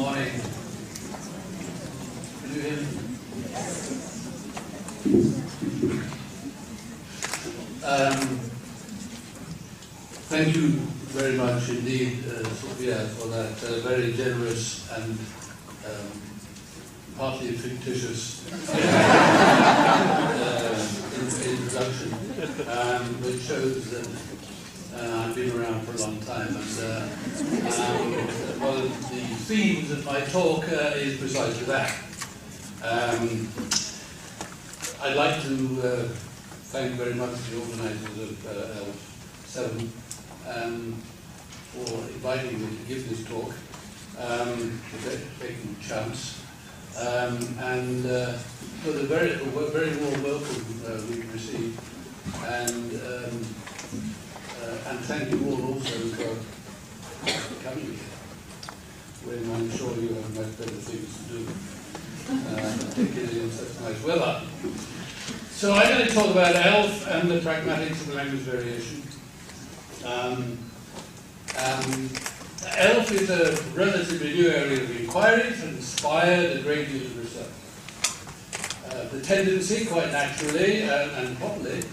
morning. Can you hear me? Thank you very much indeed, Sophia, for that very generous and partly fictitious introduction, which shows that I've been around for a long time, and one of the themes of my talk is precisely that. I'd like to thank very much the organisers of ELF7 for inviting me to give this talk, for taking the chance, and for the very warm welcome we've received, and thank you all also for coming here, when I'm sure you have much better things to do, particularly in such nice weather. So I'm going to talk about ELF and the pragmatics of language variation. ELF is a relatively new area of inquiry and inspired a great deal of research. The tendency, quite naturally and properly,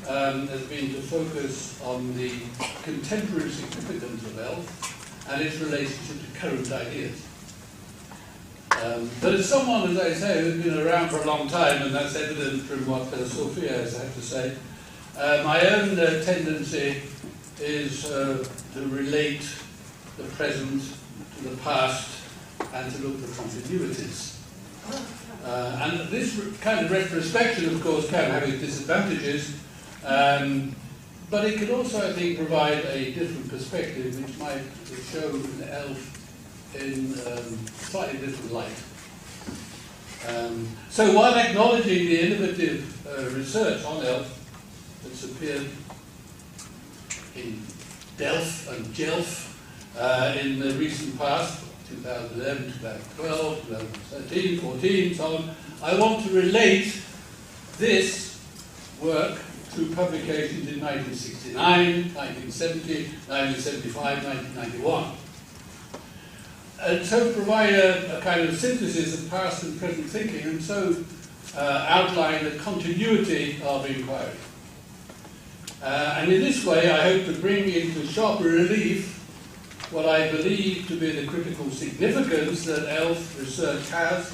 has been to focus on the contemporary significance of ELF and its relationship to current ideas. But as someone, as I say, who's been around for a long time, and that's evident from what Sophia has had to say, my own tendency is to relate the present to the past and to look for continuities. And this kind of retrospection, of course, can have its disadvantages, but it can also, I think, provide a different perspective which might show the ELF in slightly different light. So while acknowledging the innovative research on ELF that's appeared in DELF and JELF in the recent past, 2011, 2012, 2013, 14, so on, I want to relate this work through publications in 1969, 1970, 1975, 1991. And so provide a kind of synthesis of past and present thinking, and so outline the continuity of inquiry. And in this way, I hope to bring into sharper relief what I believe to be the critical significance that ELF research has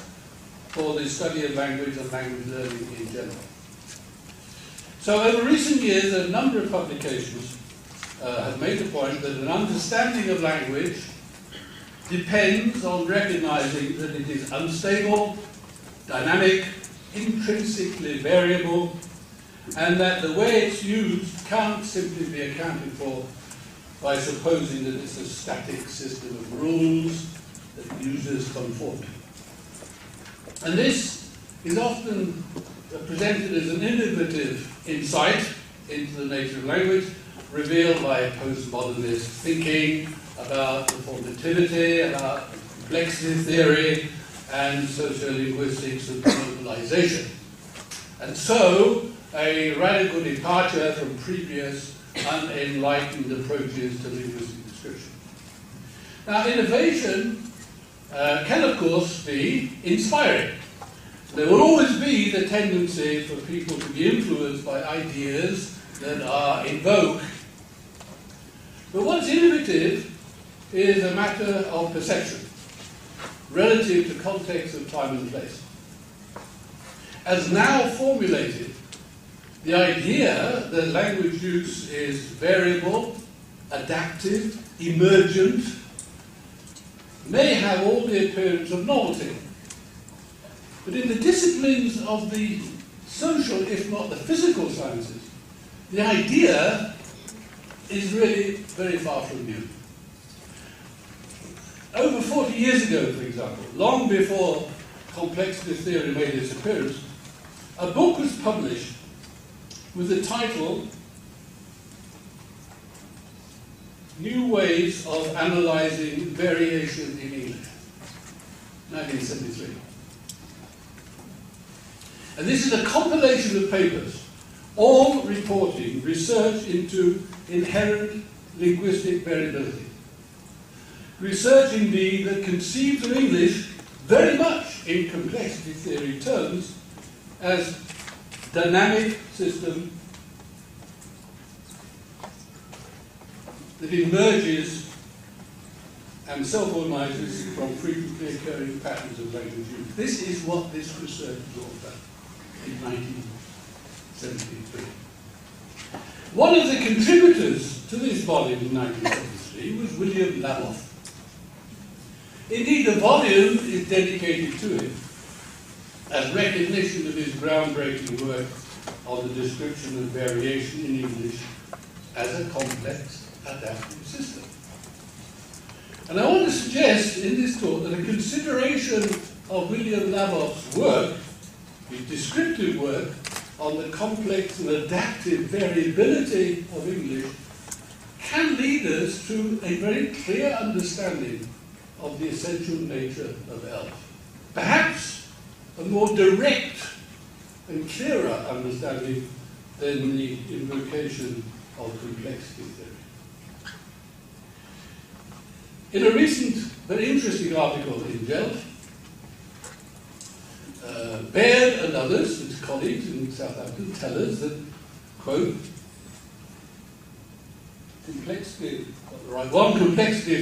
for the study of language and language learning in general. So over recent years, a number of publications have made the point that an understanding of language depends on recognizing that it is unstable, dynamic, intrinsically variable, and that the way it's used can't simply be accounted for by supposing that it's a static system of rules that users conform to. And this is often presented as an innovative insight into the nature of language, revealed by postmodernist thinking about performativity, about complexity theory, and sociolinguistics of globalization. And so, a radical departure from previous unenlightened approaches to linguistic description. Now, innovation can, of course, be inspiring. There will always be the tendency for people to be influenced by ideas that are in vogue. But what's innovative is a matter of perception, relative to context of time and place. As now formulated, the idea that language use is variable, adaptive, emergent, may have all the appearance of novelty. But in the disciplines of the social, if not the physical sciences, the idea is really very far from new. Over 40 years ago, for example, long before complexity theory made its appearance, a book was published with the title New Ways of Analyzing Variation in English, 1973. And this is a compilation of papers, all reporting research into inherent linguistic variability. research indeed that conceives of English very much in complexity theory terms as dynamic system that emerges and self-organizes from frequently occurring patterns of language use. This is what this research is all about in 1973. One of the contributors to this volume in 1973 was William Laboff. Indeed, the volume is dedicated to him as recognition of his groundbreaking work on the description of variation in English as a complex adaptive system. And I want to suggest in this talk that a consideration of William Laboff's work, his descriptive work, on the complex and adaptive variability of English can lead us to a very clear understanding of the essential nature of ELF. Perhaps a more direct and clearer understanding than the invocation of complexity theory. In a recent, very interesting article in Delft, Baird and others, his colleagues in Southampton, tell us that, quote, complexity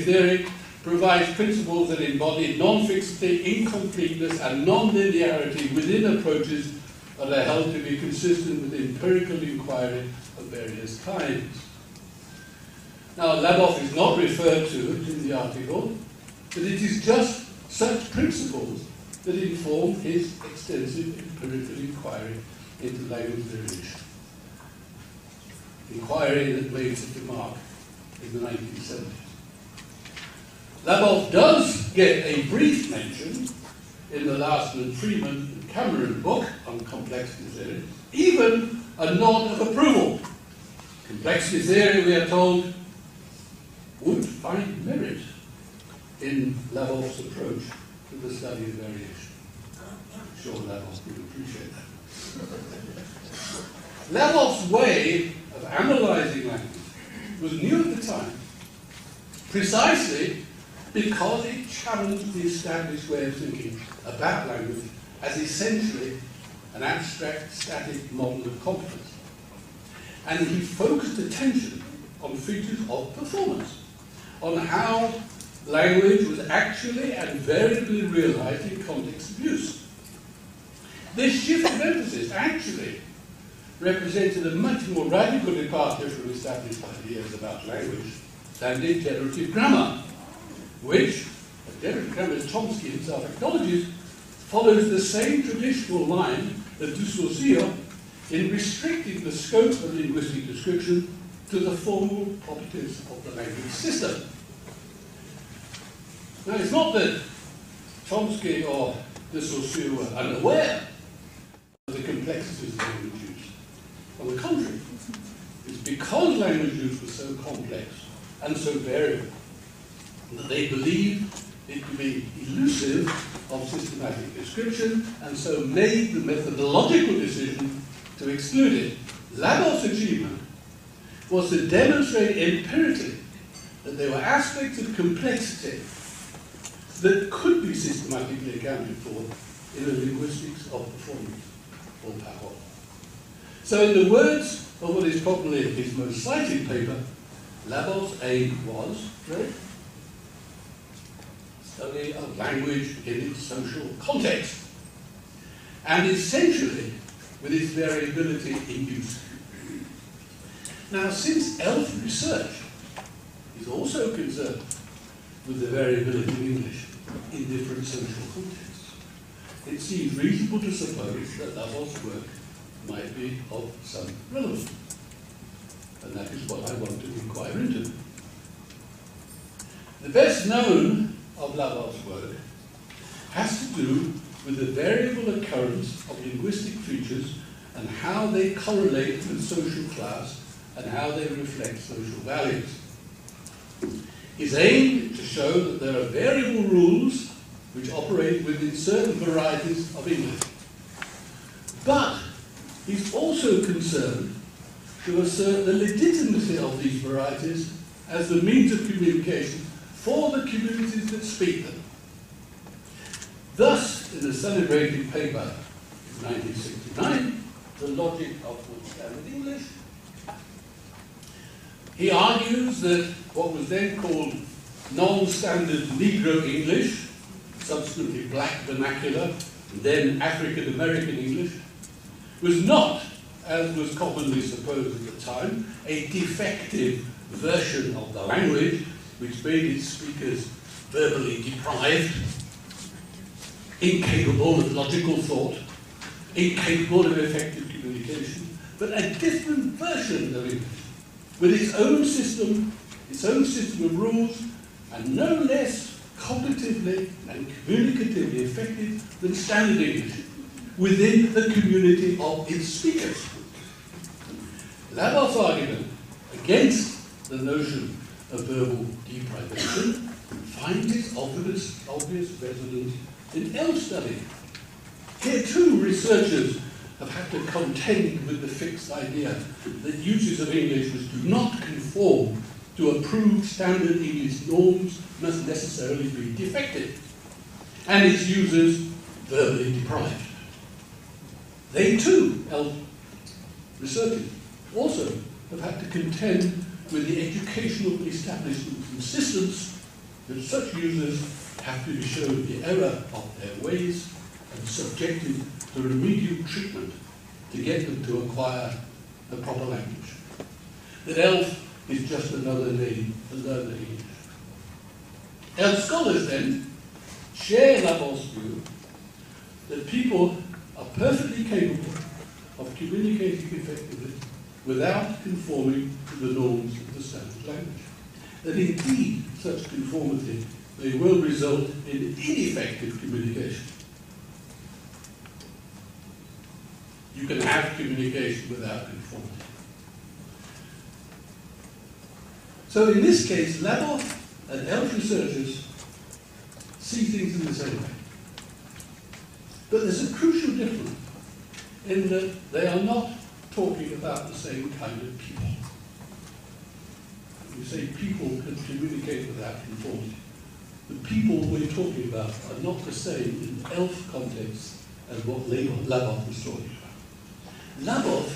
theory provides principles that embody non-fixity, incompleteness, and non-linearity within approaches that are held to be consistent with empirical inquiry of various kinds. Now, Laboff is not referred to in the article, but it is just such principles that inform his extensive empirical inquiry into language variation. Inquiry that made such a mark in the 1970s. Laboff does get a brief mention in the Lastman, Freeman and Cameron book on complexity theory, even a nod of approval. Complexity theory, we are told, would find merit in Laboff's approach to the study of variation. I'm sure Laboff would appreciate that. Laboff's way of analysing language was new at the time, precisely because it challenged the established way of thinking about language as essentially an abstract, static model of competence. And he focused attention on features of performance, on how language was actually and variably realized in context of use. This shift of emphasis actually represented a much more radical departure from established ideas about language than did generative grammar, which, as generative grammar Chomsky himself acknowledges, follows the same traditional line of de Saussure in restricting the scope of linguistic description to the formal properties of the language system. Now, it's not that Chomsky or de Saussure were unaware of the complexities of language use. On the contrary, it's because language use was so complex and so variable that they believed it to be elusive of systematic description, and so made the methodological decision to exclude it. Laboff's achievement was to demonstrate empirically that there were aspects of complexity that could be systematically accounted for in the linguistics of performance or power. So in the words of what is probably his most cited paper, Laboff's aim was, right, study of language in its social context, and essentially with its variability in use. Now, since ELF research is also concerned with the variability of English in different social contexts, it seems reasonable to suppose that Laboff's work might be of some relevance. And that is what I want to inquire into. The best known of Laboff's work has to do with the variable occurrence of linguistic features and how they correlate with social class and how they reflect social values. His aim is to show that there are variable rules which operate within certain varieties of English. But he's also concerned to assert the legitimacy of these varieties as the means of communication for the communities that speak them. Thus, in a celebrated paper in 1969, The Logic of Standard English, he argues that what was then called non-standard Negro English, subsequently black vernacular, and then African American English, was not, as was commonly supposed at the time, a defective version of the language which made its speakers verbally deprived, incapable of logical thought, incapable of effective communication, but a different version of English, with its own system of rules, and no less cognitively and communicatively effective than standard English within the community of its speakers. Laboff's argument against the notion of verbal deprivation finds its obvious resonance in ELF study. Here too, researchers have had to contend with the fixed idea that uses of English which do not conform to approved standard English norms must necessarily be defective, and its users verbally deprived. They too, ELF researchers, also have had to contend with the educational establishment's insistence that such users have to be shown the error of their ways and subjected to remedial treatment to get them to acquire the proper language. That ELF is just another name for learner English. ELF scholars then share Laboff's view that people are perfectly capable of communicating effectively without conforming to the norms of the standard language. That indeed such conformity may well result in ineffective communication. You can have communication without conformity. So in this case, Laboff and ELF researchers see things in the same way. But there's a crucial difference in that they are not talking about the same kind of people. You say people can communicate without conformity. The people we're talking about are not the same in the ELF context as what Laboff was talking about. Laboff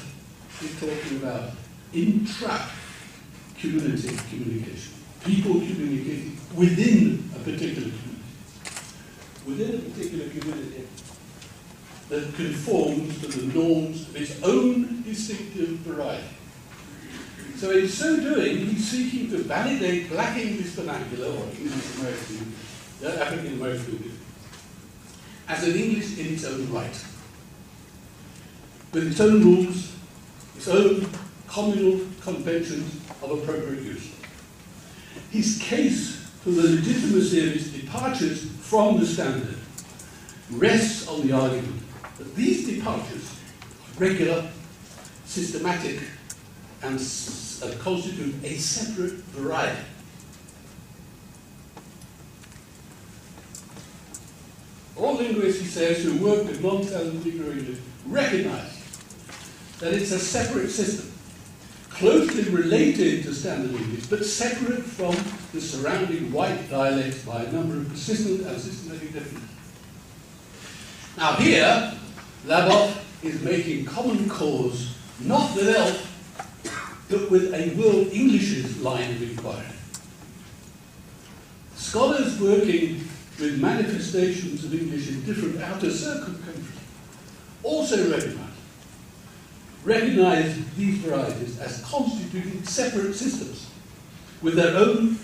is talking about intra-community communication. People communicating within a particular community. Within a particular community that conforms to the norms of its own distinctive variety. So in so doing, he's seeking to validate Black English vernacular, or English American, African American English, as an English in its own right, with its own rules, its own communal conventions of appropriate use. His case for the legitimacy of its departures from the standard rests on the argument that these departures are regular, systematic, and constitute a separate variety. All linguists, he says, who work with non-standard Negro English recognize that it's a separate system, closely related to standard English, but separate from the surrounding white dialects by a number of persistent and systematic differences. Now here, Laboff is making common cause, not with ELF, but with a World English's line of inquiry. Scholars working with manifestations of English in different outer circle countries also recognize these varieties as constituting separate systems with their own,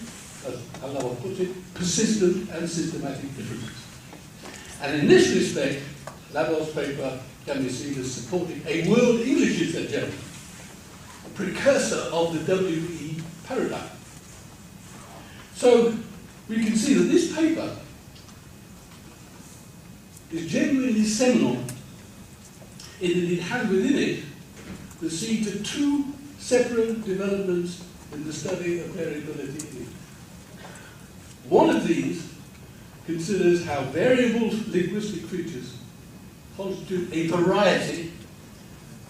as Laboff puts it, persistent and systematic differences. And in this respect, Laboff's paper can be seen as supporting a World English's agenda, a precursor of the WE paradigm. So we can see that this paper is genuinely seminal in that it has within it the seeds of two separate developments in the study of variability in English. One of these considers how variable linguistic features constitute a variety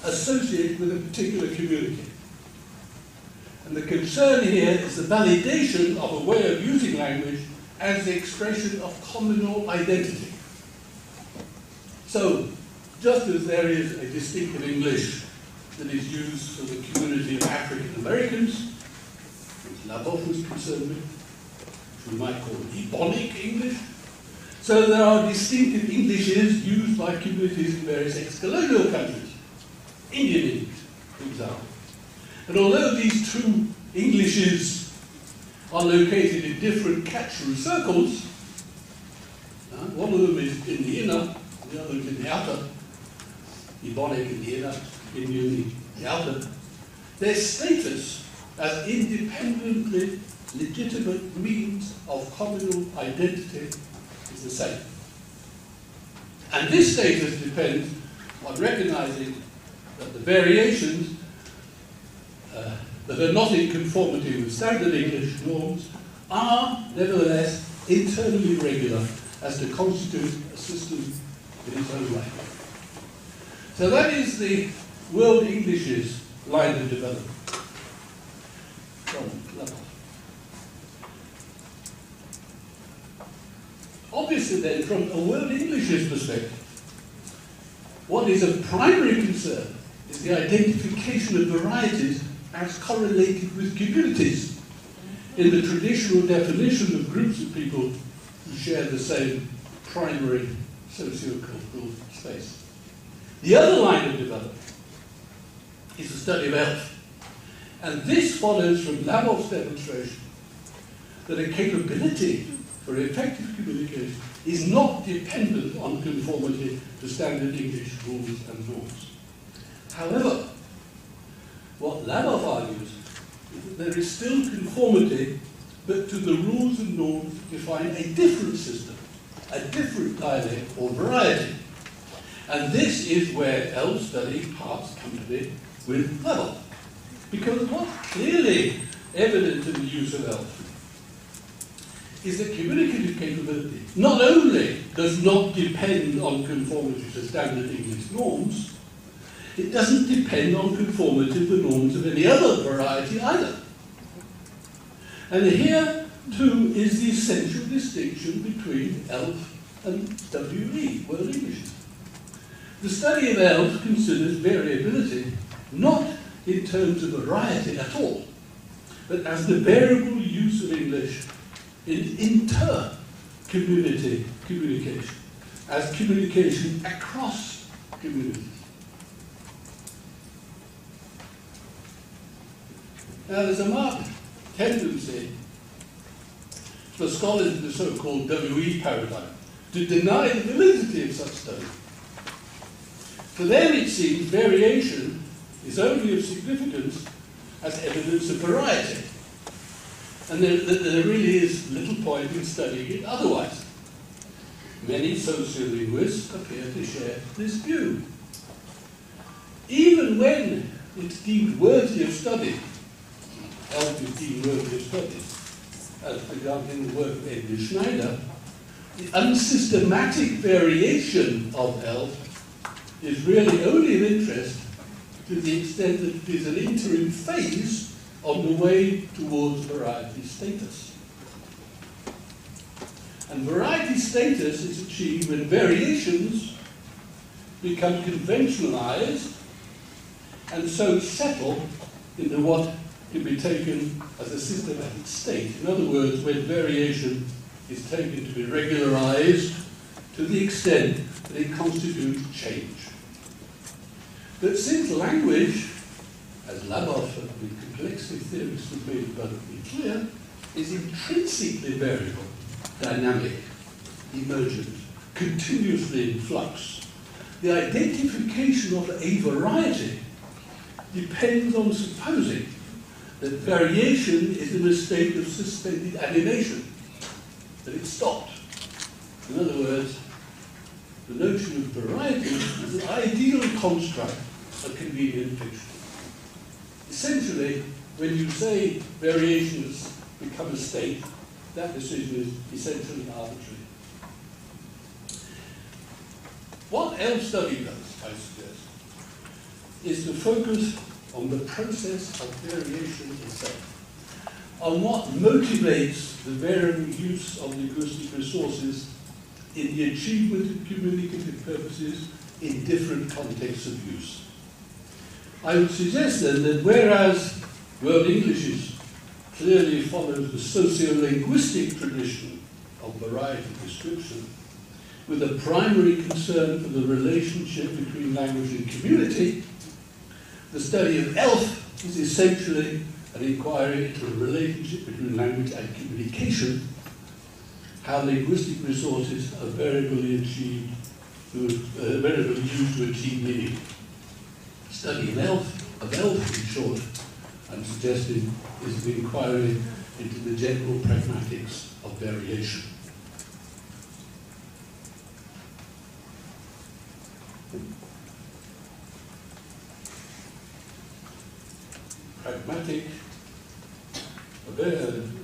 associated with a particular community. And the concern here is the validation of a way of using language as the expression of communal identity. So, just as there is a distinctive English that is used for the community of African Americans, which Labov was concerned with, which we might call Ebonic English, so there are distinctive Englishes used by communities in various ex-colonial countries. Indian English, for example. And although these two Englishes are located in different catchment circles, one of them is in the inner, the other is in the outer, Ebonic in the inner, Indian in the outer, their status as independently legitimate means of communal identity is the same. And this status depends on recognizing that the variations that are not in conformity with standard English norms are nevertheless internally regular as to constitute a system in its own way. So that is the World English's line of development. Obviously then, from a World English's perspective, what is of primary concern is the identification of varieties as correlated with communities in the traditional definition of groups of people who share the same primary socio-cultural space. The other line of development is the study of ELF. And this follows from Labov's demonstration that a capability for effective communication is not dependent on conformity to standard English rules and norms. However, what Labov argues is that there is still conformity, but to the rules and norms define a different system, a different dialect or variety. And this is where ELF study parts company with Labov. Because what's clearly evident in the use of ELF is that communicative capability not only does not depend on conformity to standard English norms, it doesn't depend on conformity to the norms of any other variety either. And here, too, is the essential distinction between ELF and WE, World English. The study of ELF considers variability not in terms of variety at all, but as the variable use of English in inter-community communication, as communication across communities. Now, there's a marked tendency for scholars in the so-called WE paradigm to deny the validity of such study. For them, it seems variation is only of significance as evidence of variety, and there really is little point in studying it otherwise. Many sociolinguists appear to share this view. Even when it's deemed worthy of study, ELF is deemed worthy of study, as for example in the work of Edwin Schneider, the unsystematic variation of ELF is really only of interest to the extent that it is an interim phase on the way towards variety status. And variety status is achieved when variations become conventionalized and so settle into what can be taken as a systematic state. In other words, when variation is taken to be regularized to the extent that it constitutes change. But since language, as Labov and the complexity theorists have made abundantly clear, is intrinsically variable, dynamic, emergent, continuously in flux, the identification of a variety depends on supposing that variation is in a state of suspended animation, that it stopped. In other words, the notion of variety is an ideal construct of convenient fiction. Essentially, when you say variations become a state, that decision is essentially arbitrary. What ELF study does, I suggest, is to focus on the process of variation itself, on what motivates the varying use of linguistic resources in the achievement of communicative purposes in different contexts of use. I would suggest then that whereas World Englishes clearly follows the sociolinguistic tradition of variety description, with a primary concern for the relationship between language and community, the study of ELF is essentially an inquiry into the relationship between language and communication, how linguistic resources are variably used to achieve meaning. Study of ELF, in short, I'm suggesting, is an inquiry into the general pragmatics of variation.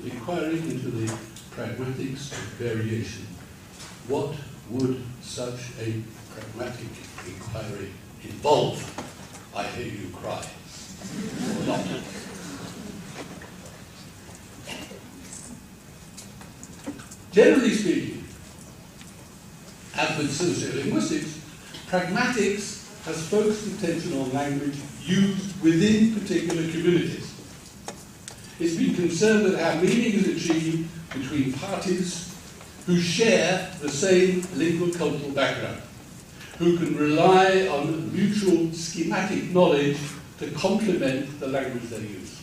Inquiry into the pragmatics of variation. What would such a pragmatic inquiry involve? I hear you cry. Or not. Generally speaking, as with sociolinguistics, pragmatics has focused attention on language used within particular communities. It's been concerned with how meaning is achieved between parties who share the same lingual-cultural background, who can rely on mutual schematic knowledge to complement the language they use.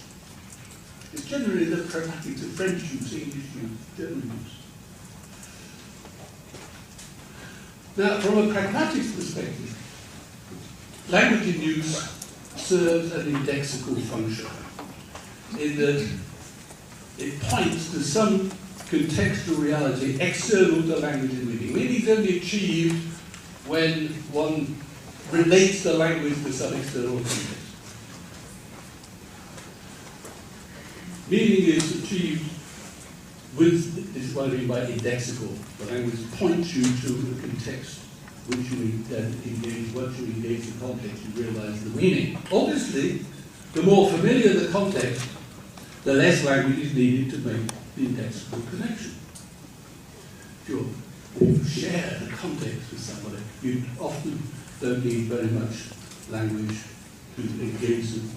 It's generally the pragmatics of French use, English use, German use. Now, from a pragmatics perspective, language in use serves an indexical function, in that it points to some contextual reality external to language and meaning. Meaning is only achieved when one relates the language to some external context. Meaning is achieved with, this is what I mean by indexical. The language points you to the context which you then engage. Once you engage the context, you realize the meaning. Obviously, the more familiar the context, the less language is needed to make the indexical connection. If you share the context with somebody, you often don't need very much language to engage them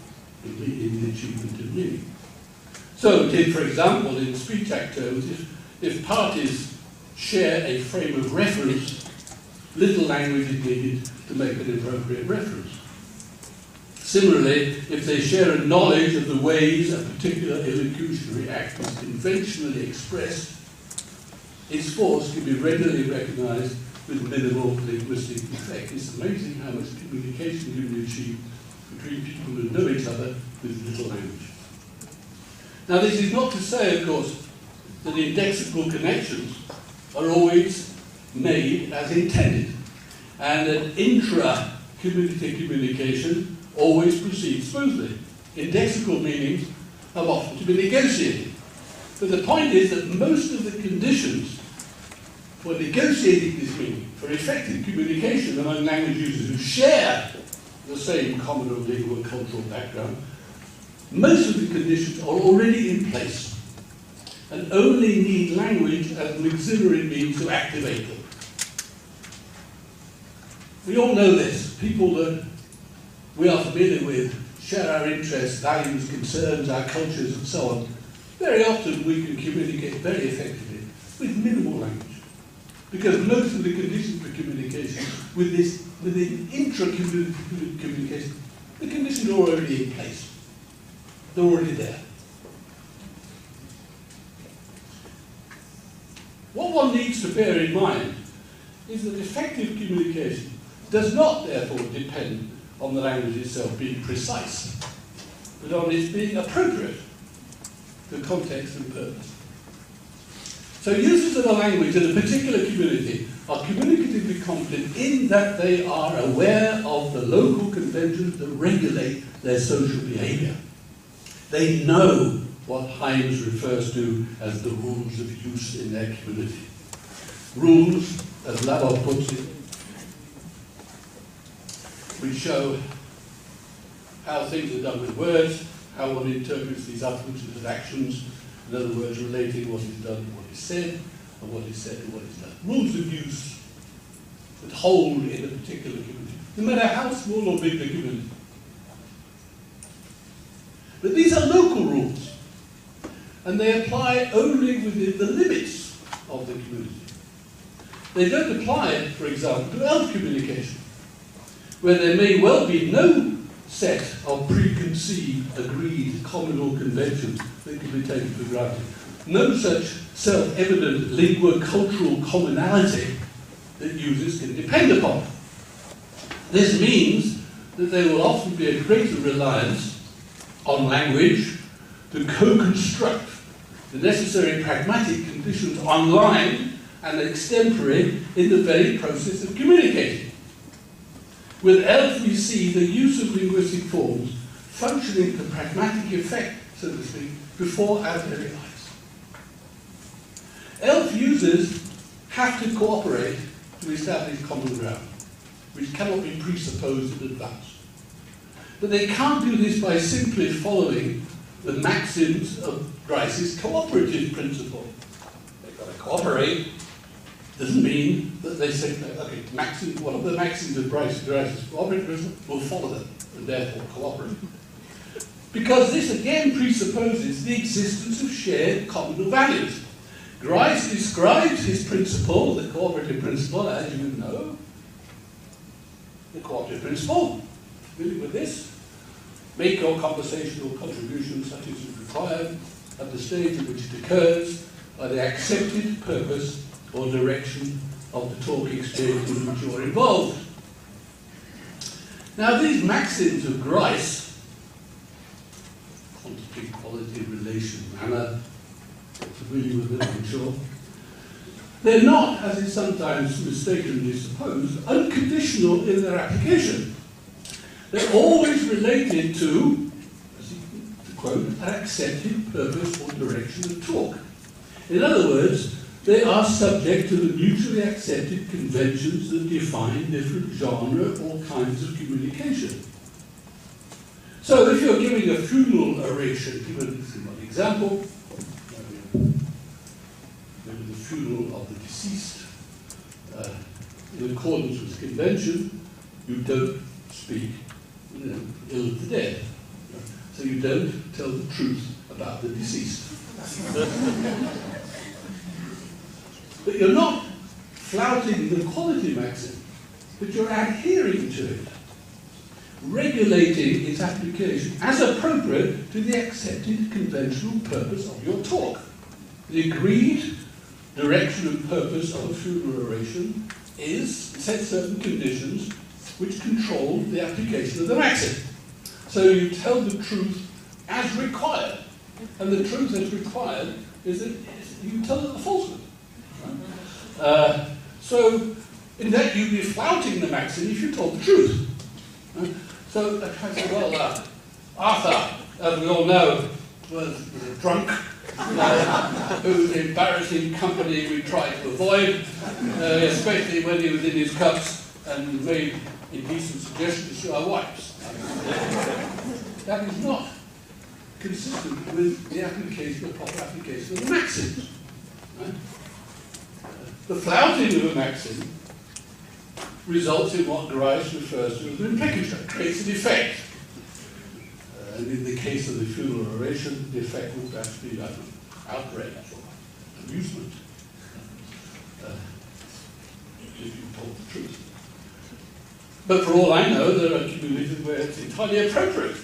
in the achievement of meaning. So, for example, in speech act terms, if parties share a frame of reference, little language is needed to make an appropriate reference. Similarly, if they share a knowledge of the ways a particular illocutionary act is conventionally expressed, its force can be readily recognized with minimal linguistic effect. It's amazing how much communication can be achieved between people who know each other with little language. Now, this is not to say, of course, that indexical connections are always made as intended, and that intra-community communication always proceeds smoothly. Indexical meanings have often to be negotiated. But the point is that most of the conditions for negotiating this meaning, for effective communication among language users who share the same common or lingual cultural background, most of the conditions are already in place and only need language as an auxiliary means to activate them. We all know this. People that we are familiar with share our interests, values, concerns, our cultures, and so on. Very often we can communicate very effectively with minimal language, because most of the conditions for communication within intra-community communication, the conditions are already in place. They're already there. What one needs to bear in mind is that effective communication does not, therefore, depend on the language itself being precise, but on its being appropriate to context and purpose. So users of a language in a particular community are communicatively competent in that they are aware of the local conventions that regulate their social behaviour. They know what Himes refers to as the rules of use in their community. Rules, as Labov puts it, which show how things are done with words, how one interprets these utterances as actions, in other words, relating what is done to what is said, and what is said to what is done. Rules of use that hold in a particular community, no matter how small or big the community. But these are local rules, and they apply only within the limits of the community. They don't apply, for example, to ELF communication, where there may well be no set of preconceived, agreed, communal conventions that can be taken for granted. No such self-evident lingua-cultural commonality that users can depend upon. This means that there will often be a greater reliance on language to co-construct the necessary pragmatic conditions online and extempore in the very process of communicating. With ELF, we see the use of linguistic forms functioning to pragmatic effect, so to speak, before our very eyes. ELF users have to cooperate to establish common ground, which cannot be presupposed in advance. But they can't do this by simply following the maxims of Grice's cooperative principle. They've got to cooperate. Doesn't mean that they say, okay, one of the maxims of Grice's cooperative principle, will follow them, and therefore cooperate. Because this again presupposes the existence of shared communal values. Grice describes his principle, the cooperative principle, as you know. The cooperative principle, familiar with this? Make your conversational contribution such as is required at the stage at which it occurs by the accepted purpose or direction of the talk experience in which you are involved. Now, these maxims of Grice, quantity, quality, relation, manner, familiar with them, I'm sure, they're not, as is sometimes mistakenly supposed, unconditional in their application. They're always related to, to quote, an accepted purpose or direction of talk. In other words, they are subject to the mutually accepted conventions that define different genre or kinds of communication. So if you're giving a funeral oration, given an example, maybe the funeral of the deceased, in accordance with convention, you don't speak ill of the dead. So you don't tell the truth about the deceased. But you're not flouting the quality maxim, but you're adhering to it, regulating its application as appropriate to the accepted conventional purpose of your talk. The agreed direction and purpose of a funeral oration is set certain conditions which control the application of the maxim. So you tell the truth as required, and the truth as required is that you tell the falsehood. So in that you'd be flouting the maxim if you told the truth. So I say, well, Arthur, as we all know, was a drunk, whose embarrassing company we tried to avoid, especially when he was in his cups and made indecent suggestions to our wives. That is not consistent with the application, the proper application of the maxims. Right? The flouting of a maxim results in what Grice refers to as an implication, creates an effect. And in the case of the funeral oration, the effect would perhaps be like outrage or amusement, if you told the truth. But for all I know, there are communities where it's entirely appropriate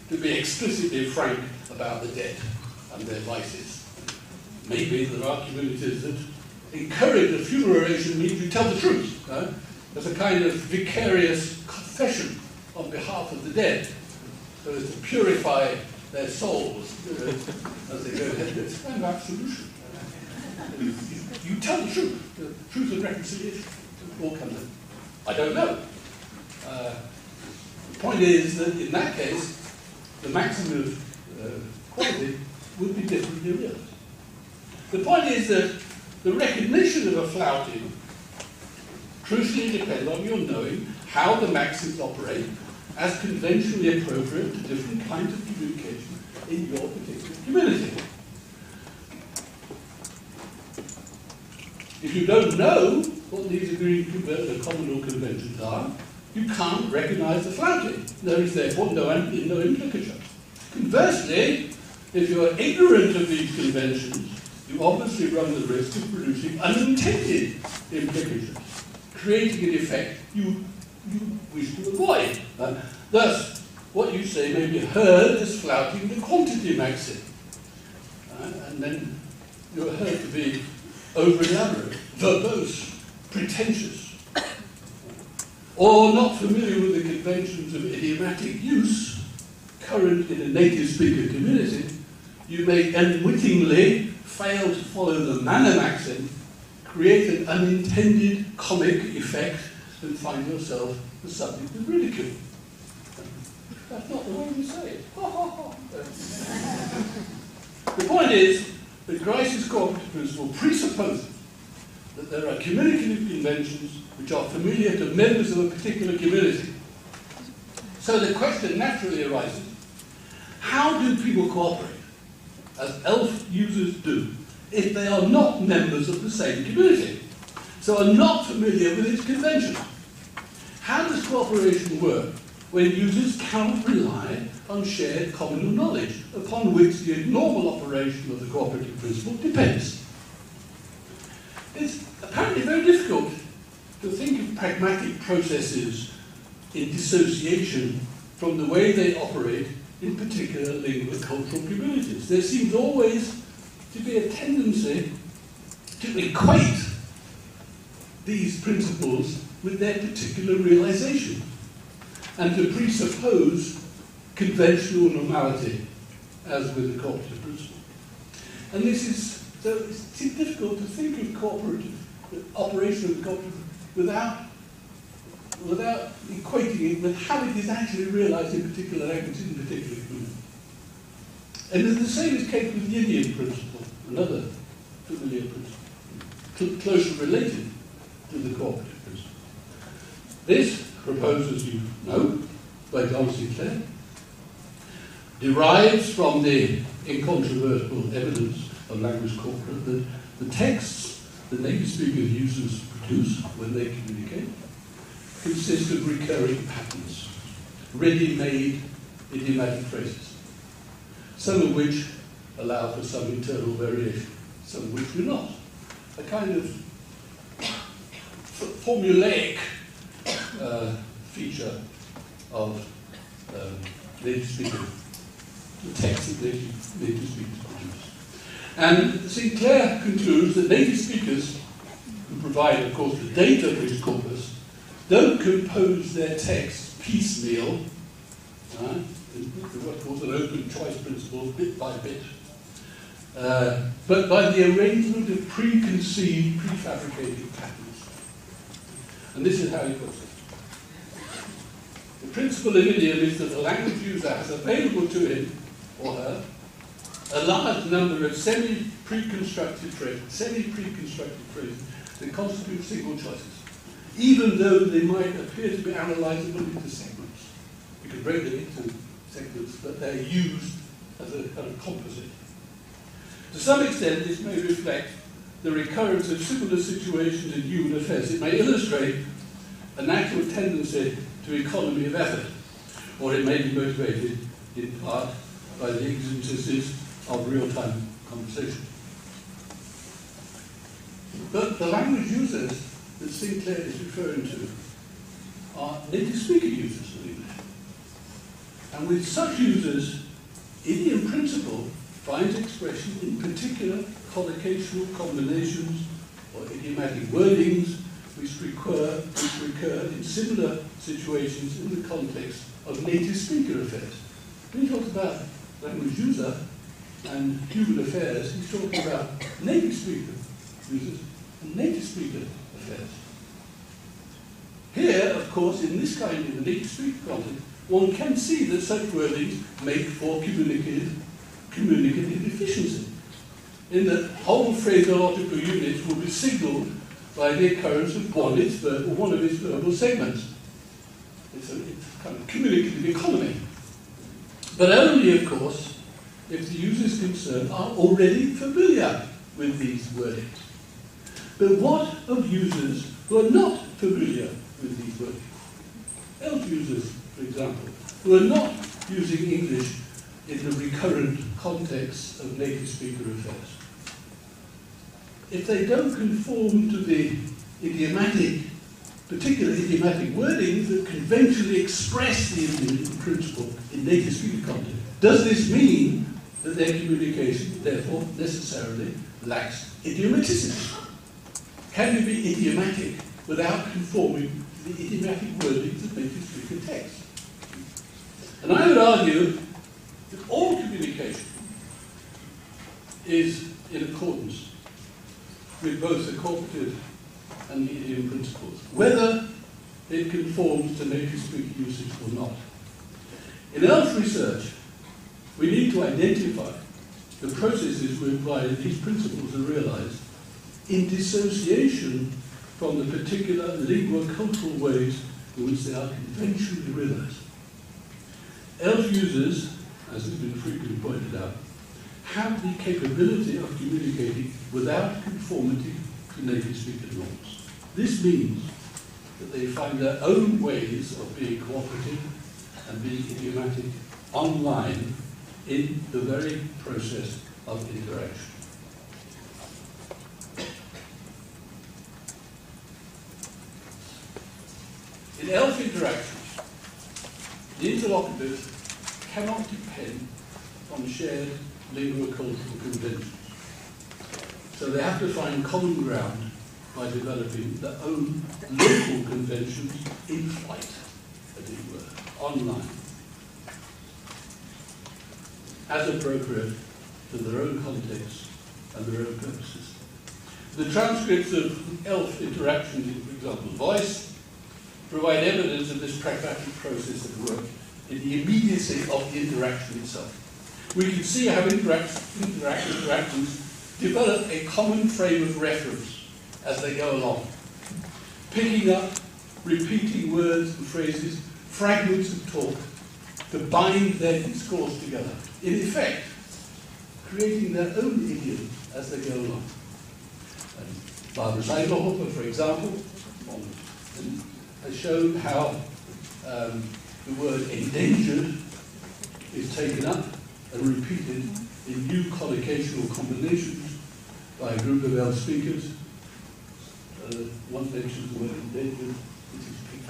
to be explicitly frank about the dead and their vices. Maybe there are communities that encourage a funeral oration means you tell the truth, as a kind of vicarious confession on behalf of the dead, so as to purify their souls as they go ahead. It's a kind of absolution. You tell the truth, the truth and reconciliation. All comes in. I don't know. The point is that in that case, the maximum of quality would be differently realized. The point is that the recognition of a flouting crucially depends on your knowing how the maxims operate as conventionally appropriate to different kinds of communication in your particular community. If you don't know what these agreed common law conventions are, you can't recognise the flouting. There is therefore no implicature. Conversely, if you are ignorant of these conventions, you obviously run the risk of producing unintended implications, creating an effect you wish to avoid. Thus, what you say may be heard as flouting the quantity maxim. And then you're heard to be over-elaborate, verbose, pretentious, or not familiar with the conventions of idiomatic use current in a native speaker community. You may unwittingly fail to follow the manner maxim, create an unintended comic effect, and find yourself the subject of ridicule. That's not the way we say it. The point is that Grice's cooperative principle presupposes that there are communicative conventions which are familiar to members of a particular community. So the question naturally arises, how do people cooperate, as ELF users do, if they are not members of the same community, so are not familiar with its convention? How does cooperation work when users cannot rely on shared common knowledge upon which the normal operation of the cooperative principle depends? It's apparently very difficult to think of pragmatic processes in dissociation from the way they operate in particular lingua-cultural communities. There seems always to be a tendency to equate these principles with their particular realization and to presuppose conventional normality, as with the cooperative principle. And this is, so it's difficult to think of the operation of the cooperative without equating it with how it is actually realized in particular languages in particular communities. And the same is the case with the Indian principle, another familiar principle, closely related to the cooperative principle. This, proposed as you know, by John Sinclair, derives from the incontrovertible evidence of language corpora that the texts that native speaker users produce when they communicate consist of recurring patterns, ready-made idiomatic phrases, some of which allow for some internal variation, some of which do not. A kind of formulaic feature of native speaker, the text that native speakers produce. And Sinclair concludes that native speakers, who provide, of course, the data for his corpus, don't compose their text piecemeal, what calls an open choice principle, bit by bit, but by the arrangement of preconceived, prefabricated patterns. And this is how he puts it. The principle in idiom is that the language user has available to him or her a large number of semi-preconstructed phrases that constitute single choices, even though they might appear to be analysable into segments. You can break them into segments, but they're used as a kind of composite. To some extent, this may reflect the recurrence of similar situations in human affairs. It may illustrate a natural tendency to economy of effort, or it may be motivated in part by the exigencies of real-time conversation. But the language users that Sinclair is referring to are native speaker users of English. And with such users, idiom principle finds expression in particular collocational combinations or idiomatic wordings which recur in similar situations in the context of native speaker affairs. When he talks about language user and human affairs, he's talking about native speaker users and native speaker affairs. Here, of course, in this kind of native speaker context, one can see that such wordings make for communicative efficiency, in that whole phraseological units will be signalled by the occurrence of one of its verbal segments. It's a kind of communicative economy. But only, of course, if the users concerned are already familiar with these wordings. But what of users who are not familiar with these wordings? ELF users, for example, who are not using English in the recurrent context of native speaker affairs. If they don't conform to the particular idiomatic wordings that conventionally express the immediate principle in native speaker context, does this mean that their communication, therefore, necessarily lacks idiomaticity? Can you be idiomatic without conforming to the idiomatic wordings of native speaker text? And I would argue that all communication is in accordance with both the cooperative and the idiom principles, whether it conforms to native speaker usage or not. In ELF research, we need to identify the processes whereby these principles are realized in dissociation from the particular lingua-cultural ways in which they are conventionally realized. ELF users, as has been frequently pointed out, have the capability of communicating without conformity to native speaker norms. This means that they find their own ways of being cooperative and being idiomatic online in the very process of interaction. In ELF interactions, the interlocutors cannot depend on shared lingua-cultural conventions. So they have to find common ground by developing their own local conventions in flight, as it were, online, as appropriate to their own context and their own purposes. The transcripts of ELF interactions in, for example, voice, provide evidence of this pragmatic process at work in the immediacy of the interaction itself. We can see how interactions develop a common frame of reference as they go along, picking up, repeating words and phrases, fragments of talk, to bind their discourse together. In effect, creating their own idiom as they go along. And Barbara Seidler, for example, has shown how the word endangered is taken up and repeated in new collocational combinations by a group of ELF speakers. One mentions the word endangered, which is picked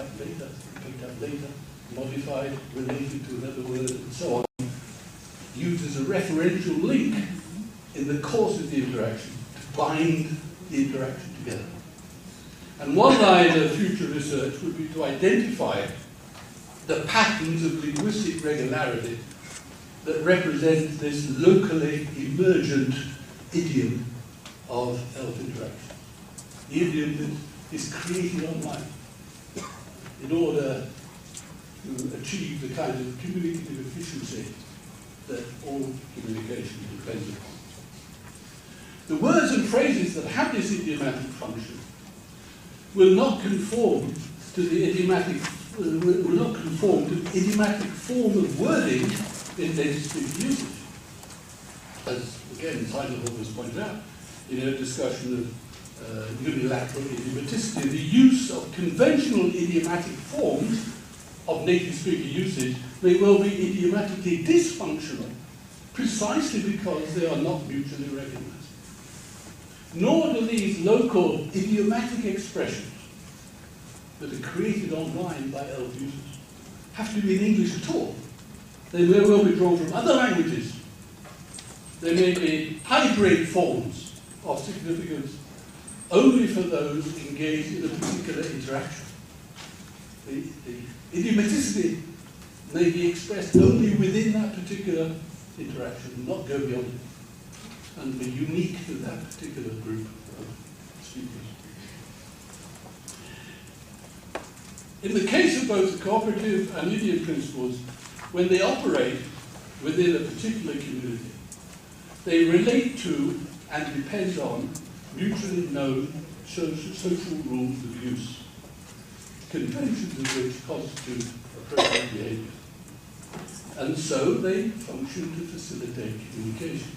up later, modified, related to another word, and so on, used as a referential link in the course of the interaction to bind the interaction together. And one line of future research would be to identify the patterns of linguistic regularity that represent this locally emergent idiom of ELF interaction. The idiom that is created online in order to achieve the kind of communicative efficiency that all communication depends upon. The words and phrases that have this idiomatic function will not conform to the idiomatic form of wording in native speaker usage. As again Seidler has pointed out in a discussion of unilateral idiomaticity, the use of conventional idiomatic forms of native speaker usage may well be idiomatically dysfunctional precisely because they are not mutually recognized. Nor do these local idiomatic expressions that are created online by ELF users have to be in English at all. They may well be drawn from other languages. They may be hybrid forms of significance only for those engaged in a particular interaction. The idiomaticity may be expressed only within that particular interaction, not go beyond it, and be unique to that particular group of speakers. In the case of both the cooperative and idiom principles, when they operate within a particular community, they relate to and depend on mutually known social rules of use. conventions of which constitute appropriate behaviour. And so they function to facilitate communication.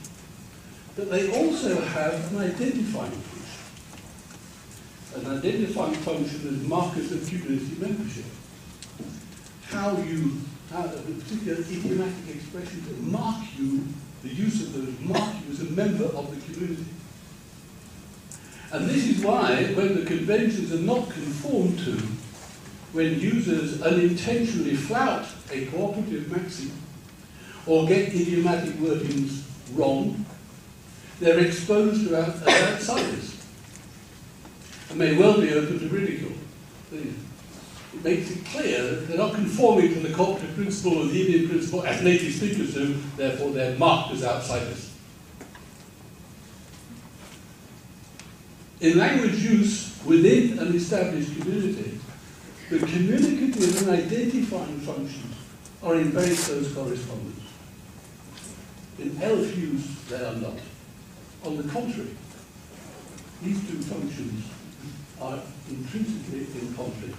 But they also have an identifying function. An identifying function as markers of community membership. How a particular idiomatic expression to mark you, the use of those mark you as a member of the community. And this is why, when the conventions are not conformed to, when users unintentionally flout a cooperative maxim or get idiomatic workings wrong, they're exposed to outsiders and may well be open to ridicule. It makes it clear that they're not conforming to the cooperative principle or the idiom principle as native speakers do, therefore they're marked as outsiders. In language use within an established community, the communicative and identifying functions are in very close correspondence. In ELF use, they are not. On the contrary, these two functions are intrinsically in conflict.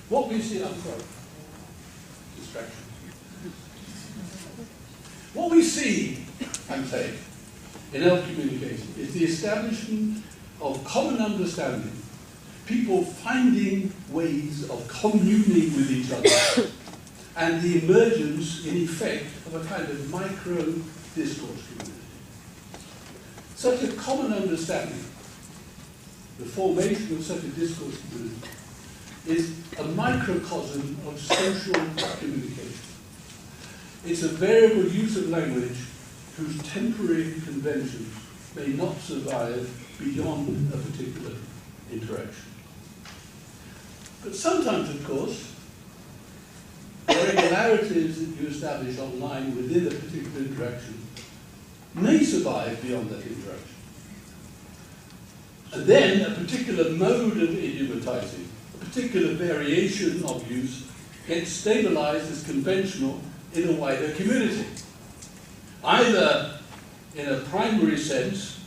What we see, I'm sorry, distraction. What we see, I'm saying, in ELF communication is the establishment of common understanding, people finding ways of communing with each other, and the emergence, in effect, of a kind of micro-discourse community. Such a common understanding, the formation of such a discourse community, is a microcosm of social communication. It's a variable use of language whose temporary conventions may not survive beyond a particular interaction. But sometimes, of course, the regularities that you establish online within a particular interaction may survive beyond that interaction. And then a particular mode of idiomatizing, a particular variation of use, gets stabilized as conventional in a wider community, either in a primary sense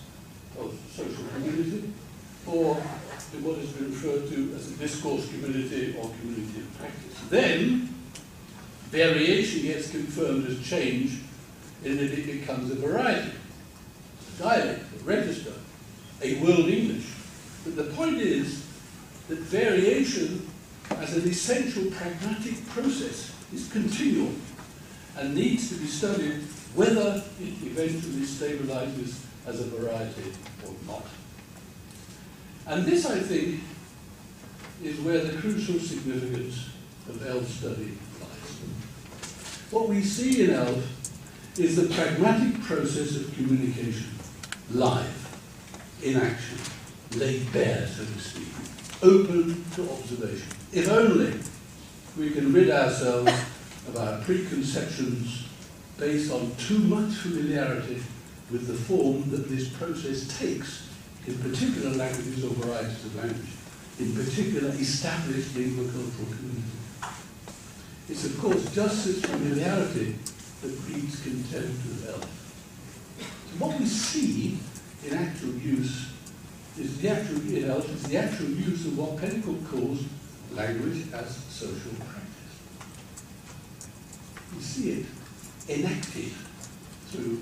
of social community, or in what has been referred to as a discourse community or community of practice. Then, variation gets confirmed as change in that it becomes a variety, a dialect, a register, a world English. But the point is that variation as an essential pragmatic process is continual and needs to be studied whether it eventually stabilizes as a variety or not. And this, I think, is where the crucial significance of ELF study lies. What we see in ELF is the pragmatic process of communication, live, in action, laid bare, so to speak, open to observation. If only we can rid ourselves of our preconceptions based on too much familiarity with the form that this process takes in particular languages or varieties of language, in particular established lingua-cultural communities. It's of course just this familiarity that breeds contempt of ELF. So what we see in actual use is the actual use of what Pennicook calls language as social practice. We see it enacted through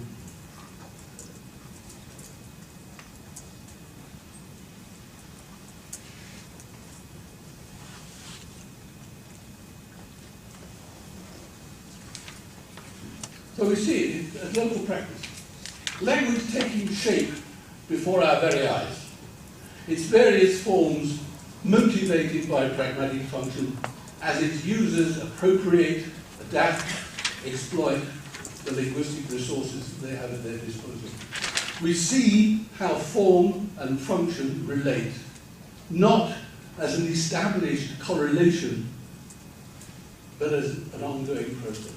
so we see it as local practice. Language taking shape before our very eyes. Its various forms motivated by pragmatic function as its users appropriate, adapt, exploit the linguistic resources that they have at their disposal. We see how form and function relate, not as an established correlation, but as an ongoing process.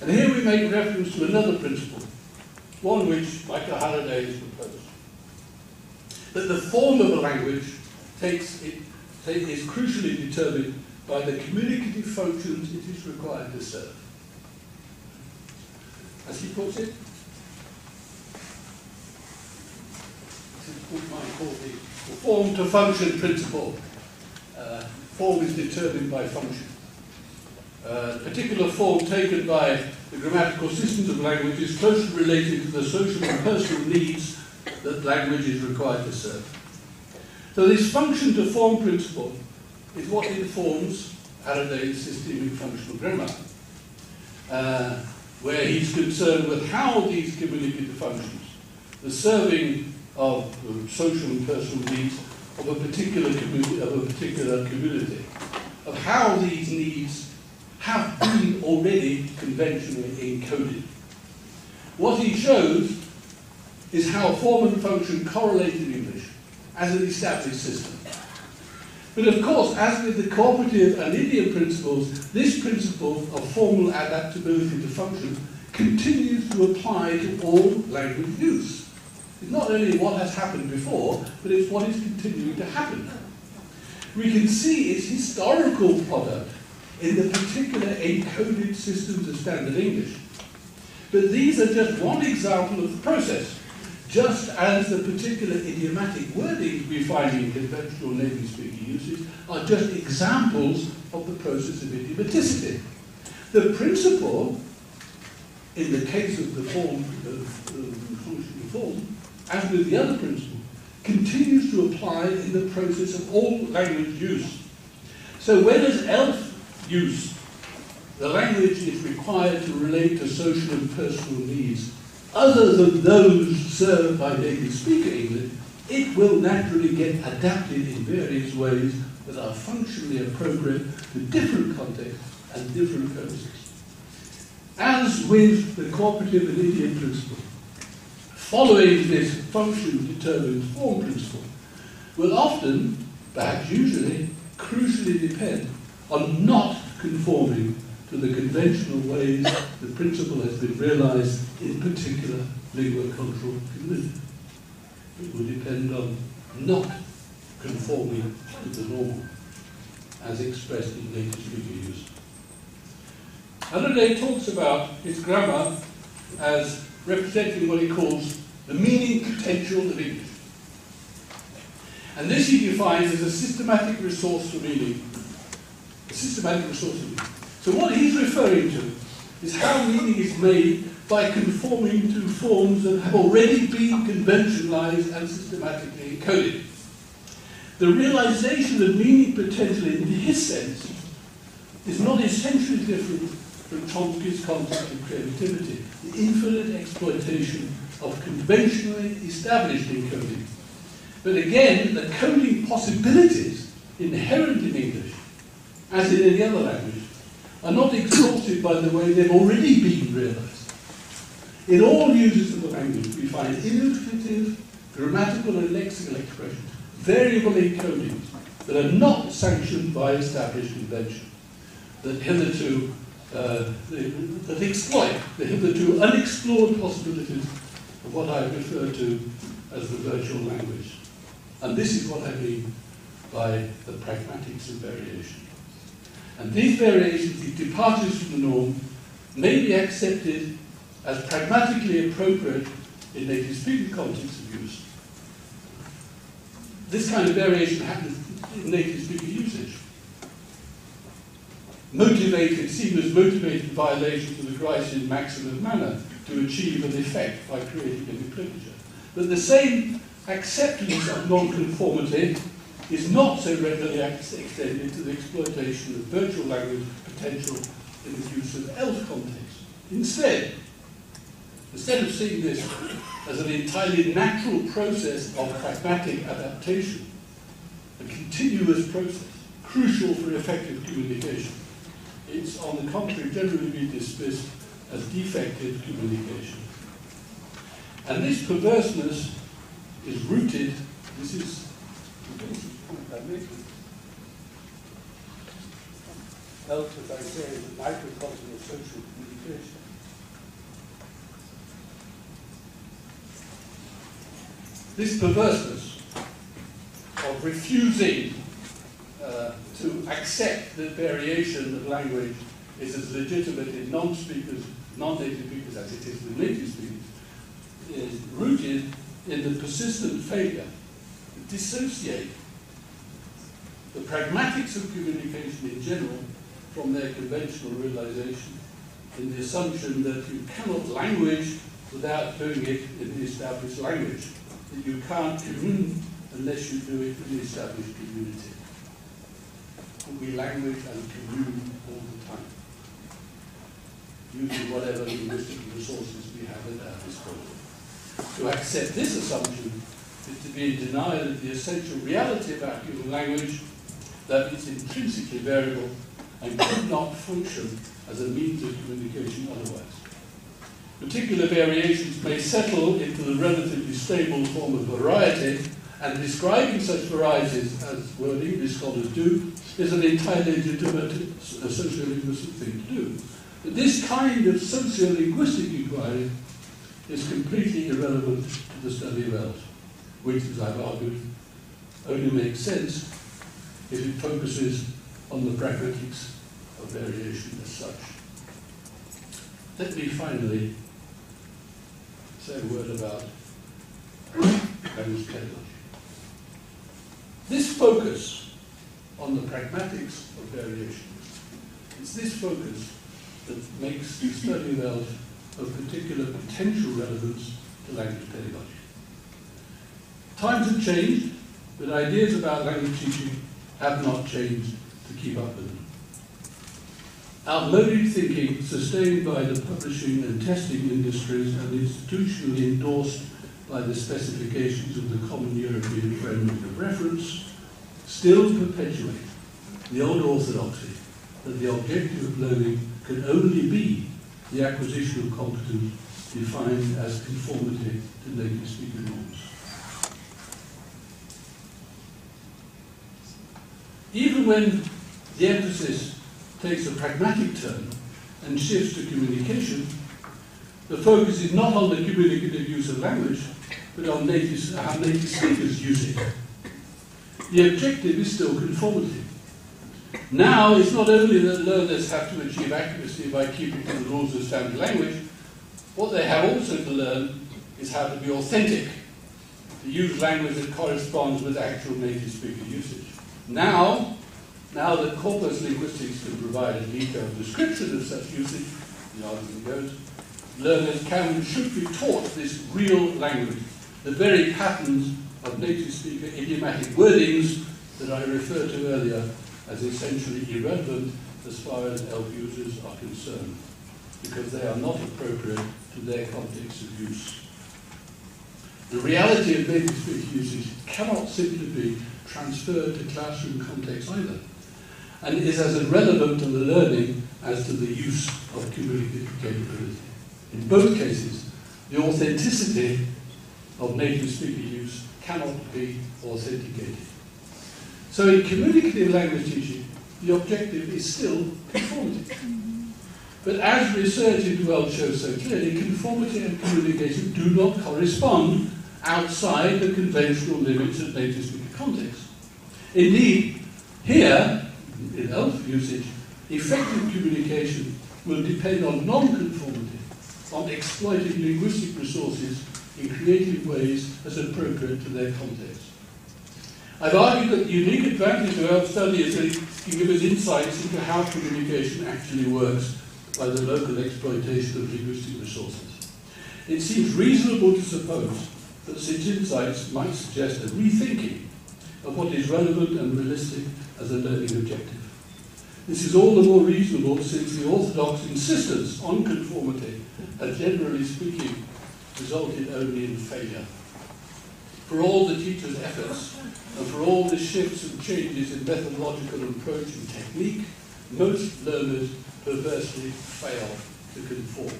And here we make reference to another principle, one which Michael Halliday has proposed, that the form of a language is crucially determined by the communicative functions it is required to serve. as he puts it. This is what might call the form to function principle. Form is determined by function. Particular form taken by the grammatical systems of language is closely related to the social and personal needs that language is required to serve. So this function to form principle is what informs Haraday's systemic functional grammar, where he's concerned with how these communicative functions, the serving of social and personal needs of a particular community, of how these needs have been already conventionally encoded. What he shows is how form and function correlate in English as an established system. But of course, as with the cooperative and idiom principles, this principle of formal adaptability to function continues to apply to all language use. It's not only what has happened before, but it's what is continuing to happen. We can see its historical product in the particular encoded systems of Standard English. But these are just one example of the process, just as the particular idiomatic wordings we find in conventional native speaking usage are just examples of the process of idiomaticity. The principle, in the case of the form, functional form, as with the other principle, continues to apply in the process of all language use. So whereas ELF use, the language is required to relate to social and personal needs other than those served by native speaker English, it will naturally get adapted in various ways that are functionally appropriate to different contexts and different purposes. As with the cooperative and idiom principle, following this function determines form principle will often, perhaps usually, crucially depend on not conforming to the conventional ways the principle has been realized in particular lingua-cultural community. It will depend on not conforming to the normal as expressed in native speaker use. Haraday talks about his grammar as representing what he calls the meaning potential of English. And this he defines as a systematic resource for meaning. A systematic resource for meaning. So what he's referring to is how meaning is made by conforming to forms that have already been conventionalized and systematically encoded. The realization of meaning potential in his sense is not essentially different from Chomsky's concept of creativity, the infinite exploitation of conventionally established encoding. But again, the coding possibilities inherent in English, as in any other language, are not exhausted by the way they've already been realized. In all uses of the language, we find illustrative, grammatical and lexical expressions, variable encodings that are not sanctioned by established convention, that hitherto that exploit the hitherto unexplored possibilities of what I refer to as the virtual language. And this is what I mean by the pragmatics of variation. And these variations, these departures from the norm, may be accepted as pragmatically appropriate in native speaking contexts of use. This kind of variation happens in native speaking usage. Seamless motivated violations of the Gricean maxim of manner to achieve an effect by creating an enclosure. But the same acceptance of non-conformity is not so readily extended to the exploitation of virtual language potential in the use of ELF context. Instead of seeing this as an entirely natural process of pragmatic adaptation, a continuous process, crucial for effective communication, it's on the contrary generally been dismissed as defective communication. And this perverseness is rooted, this is the point I make. ELF, as I say, is a microcosm of social communication. This perverseness of refusing to accept that variation of language is as legitimate in non-speakers non-native speakers as it is with native speakers, is rooted in the persistent failure to dissociate the pragmatics of communication in general from their conventional realization, in the assumption that you cannot language without doing it in the established language, that you can't commune unless you do it in the established community. We language and commune all the time, using whatever linguistic resources we have at our disposal. To accept this assumption is to be in denial of the essential reality about human language, that it's intrinsically variable and could not function as a means of communication otherwise. Particular variations may settle into the relatively stable form of variety, and describing such varieties, as world English scholars do, is an entirely legitimate sociolinguistic thing to do. But this kind of sociolinguistic inquiry is completely irrelevant to the study of ELF, which, as I've argued, only makes sense if it focuses on the pragmatics of variation as such. Let me finally say a word about language pedagogy. This focus on the pragmatics of variation, it's this focus that makes the study of ELF of particular potential relevance to language pedagogy. Times have changed, but ideas about language teaching have not changed to keep up with them. Outmoded thinking, sustained by the publishing and testing industries and institutionally endorsed by the specifications of the Common European Framework of Reference, still perpetuate the old orthodoxy that the objective of learning can only be the acquisition of competence defined as conformity to native speaker norms. Even when the emphasis takes a pragmatic turn and shifts to communication, the focus is not on the communicative use of language, but on how native speakers use it. The objective is still conformity. Now, it's not only that learners have to achieve accuracy by keeping to the rules of standard language, what they have also to learn is how to be authentic, to use language that corresponds with actual native speaker usage. Now that corpus linguistics can provide a detailed description of such usage, the argument goes, learners can and should be taught this real language, the very patterns of native speaker idiomatic wordings that I referred to earlier as essentially irrelevant as far as ELF users are concerned, because they are not appropriate to their context of use. The reality of native speaker usage cannot simply be transferred to classroom context either, and is as irrelevant to the learning as to the use of communicative capability. In both cases, the authenticity of native speaker use cannot be authenticated. So in communicative language teaching, the objective is still conformity. But as research into ELF shows so clearly, conformity and communication do not correspond outside the conventional limits of native speaker context. Indeed, here, in ELF usage, effective communication will depend on non-conformity, on exploiting linguistic resources in creative ways as appropriate to their context. I've argued that the unique advantage of ELF study is that it can give us insights into how communication actually works by the local exploitation of linguistic resources. It seems reasonable to suppose that such insights might suggest a rethinking of what is relevant and realistic as a learning objective. This is all the more reasonable since the orthodox insistence on conformity has, generally speaking, resulted only in failure. For all the teacher's efforts, and for all the shifts and changes in methodological approach and technique, most learners perversely fail to conform.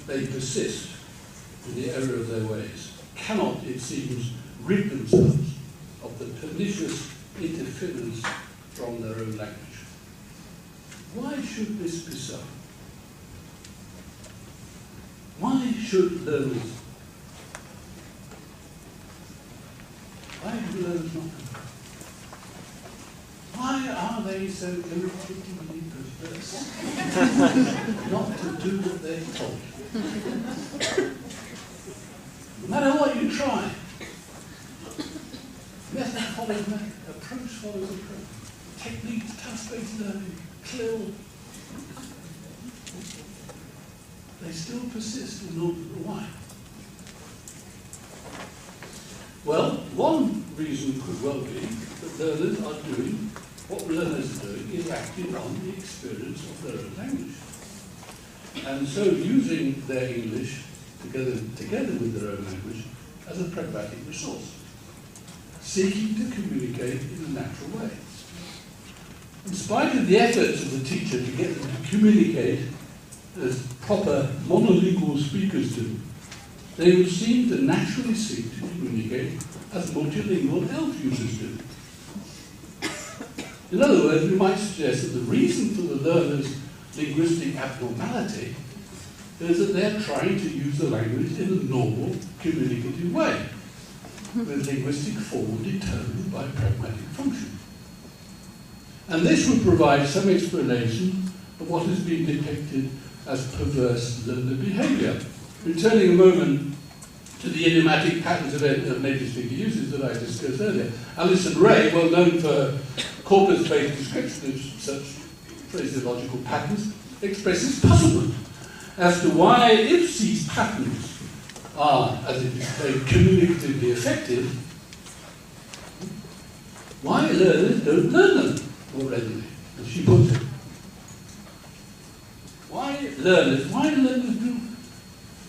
They persist in the error of their ways, cannot, it seems, rid themselves of the pernicious interference from their own language. Why should this be so? Why should learners? Why do learners not conform? Why why are they so irritatingly perverse not to do what they're told? No matter what you try, method follows method, approach follows approach, technique, task-based learning, CLIL. They still persist in order to why. Well, one reason could well be that learners are doing, what learners are doing is acting on the experience of their own language. And so using their English together with their own language as a pragmatic resource, seeking to communicate in a natural way. In spite of the efforts of the teacher to get them to communicate as proper monolingual speakers do, they would seem to naturally seek to communicate as multilingual ELF users do. In other words, we might suggest that the reason for the learner's linguistic abnormality is that they're trying to use the language in a normal, communicative way, with linguistic form determined by pragmatic function. And this would provide some explanation of what has been depicted as perverse learner behaviour. Returning a moment to the idiomatic patterns of native speaker uses that I discussed earlier, Alison Ray, well known for corpus-based description of such phraseological patterns, expresses puzzlement as to why, if these patterns are, as it is said, communicatively effective, why learners don't learn them more readily, as she puts it. Why learners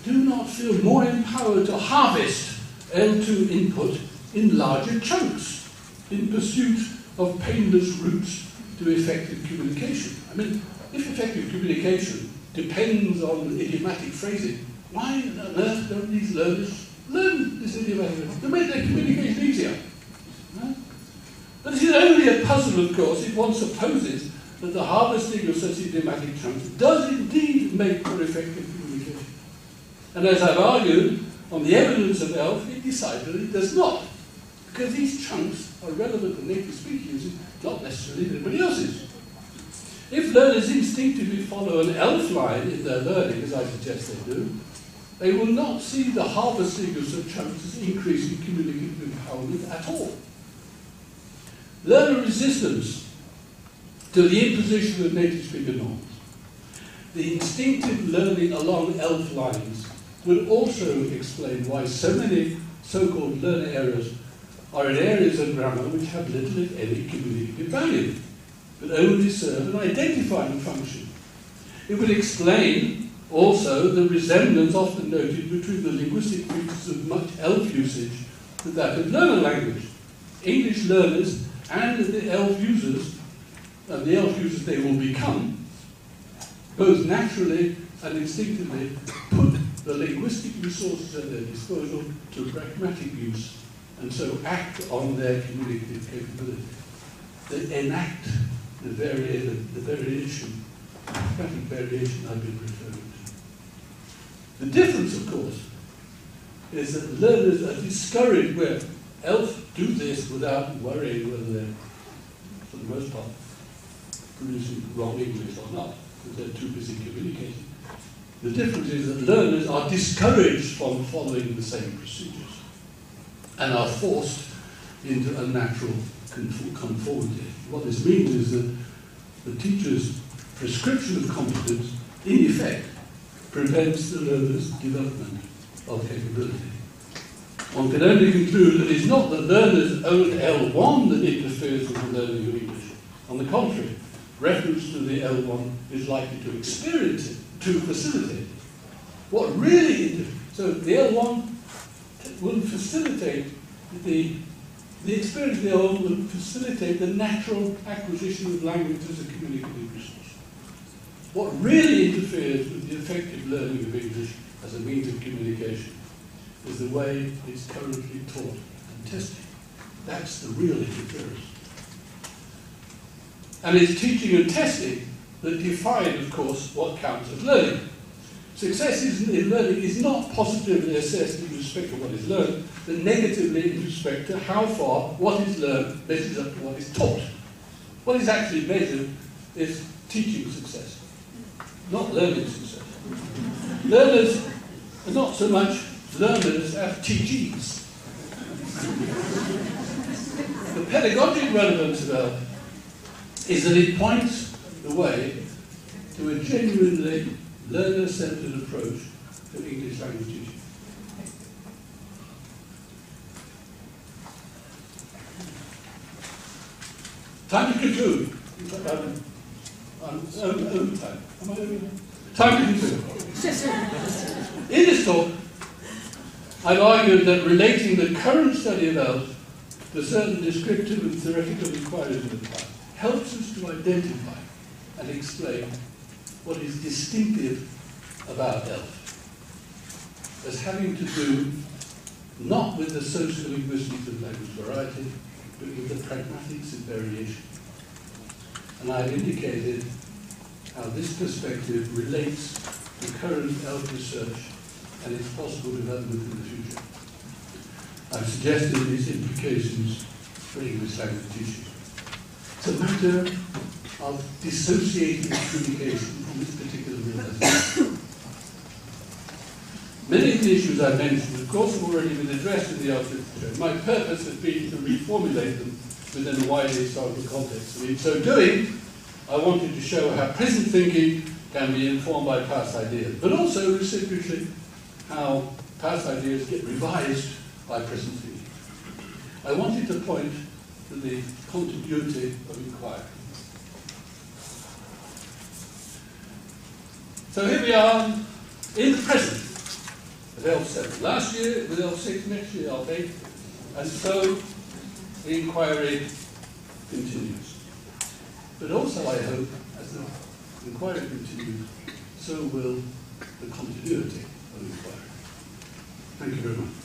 do not feel more empowered to harvest L2 input in larger chunks in pursuit of painless routes to effective communication. I mean, if effective communication depends on idiomatic phrasing, why on earth don't these learners learn this idiomatic phrasing to make their communication easier? Right? But this is only a puzzle, of course, if one supposes that the harvesting of such idiomatic chunks does indeed make for effective communication. And as I've argued, on the evidence of ELF, it decidedly does not, because these chunks are relevant to native speaking users, not necessarily anybody else's. If learners instinctively follow an ELF line in their learning, as I suggest they do, they will not see the harvesting of such chunks as increasing communicative empowerment at all. Learner resistance to the imposition of native speaker norms, the instinctive learning along ELF lines, would also explain why so many so-called learner errors are in areas of grammar which have little, if any, communicative value, but only serve an identifying function. It would explain also the resemblance often noted between the linguistic features of much ELF usage with that of learner language. English learners and the ELF users they will become, both naturally and instinctively put the linguistic resources at their disposal to pragmatic use, and so act on their communicative capability. They enact the variation, pragmatic variation I've been referring to. The difference, of course, is that learners are discouraged where ELF do this without worrying whether they're, for the most part, producing wrong English or not, because they're too busy communicating. The difference is that learners are discouraged from following the same procedures and are forced into unnatural conformity. What this means is that the teacher's prescription of competence, in effect, prevents the learner's development of capability. One can only conclude that it's not the learner's own L1 that interferes with the learning of English. On the contrary, reference to the L1 is likely to experience it, to facilitate it. What really, so the L1 will facilitate the experience of the L1 will facilitate the natural acquisition of language as a communicative resource. What really interferes with the effective learning of English as a means of communication is the way it's currently taught and tested. That's the real interference. And it's teaching and testing that define, of course, what counts as learning. Success in learning is not positively assessed in respect to what is learned, but negatively in respect to how far what is learned measures up to what is taught. What is actually measured is teaching success, not learning success. Learners are not so much learners as teachees. The pedagogic relevance of ELF is that it points the way to a genuinely learner-centered approach to English language teaching. Time to conclude. I'm over time. Am I over time? Time to conclude. In this talk, I've argued that relating the current study of ELF to certain descriptive and theoretical inquiries of the past helps us to identify and explain what is distinctive about ELF as having to do not with the sociolinguistics of language variety, but with the pragmatics of variation. And I've indicated how this perspective relates to current ELF research and its possible development in the future. I've suggested these implications for English language teaching. It's a matter of dissociating communication from this particular realization. Many of the issues I mentioned, of course, have already been addressed in the ELF literature. My purpose has been to reformulate them within a wider historical context. And in so doing, I wanted to show how present thinking can be informed by past ideas, but also reciprocally how past ideas get revised by present thinking. I wanted to point to the continuity of inquiry. So here we are in the present with ELF7. Last year with ELF6, next year ELF8, and so the inquiry continues. But also, I hope, as the inquiry continues, so will the continuity of inquiry. Thank you very much.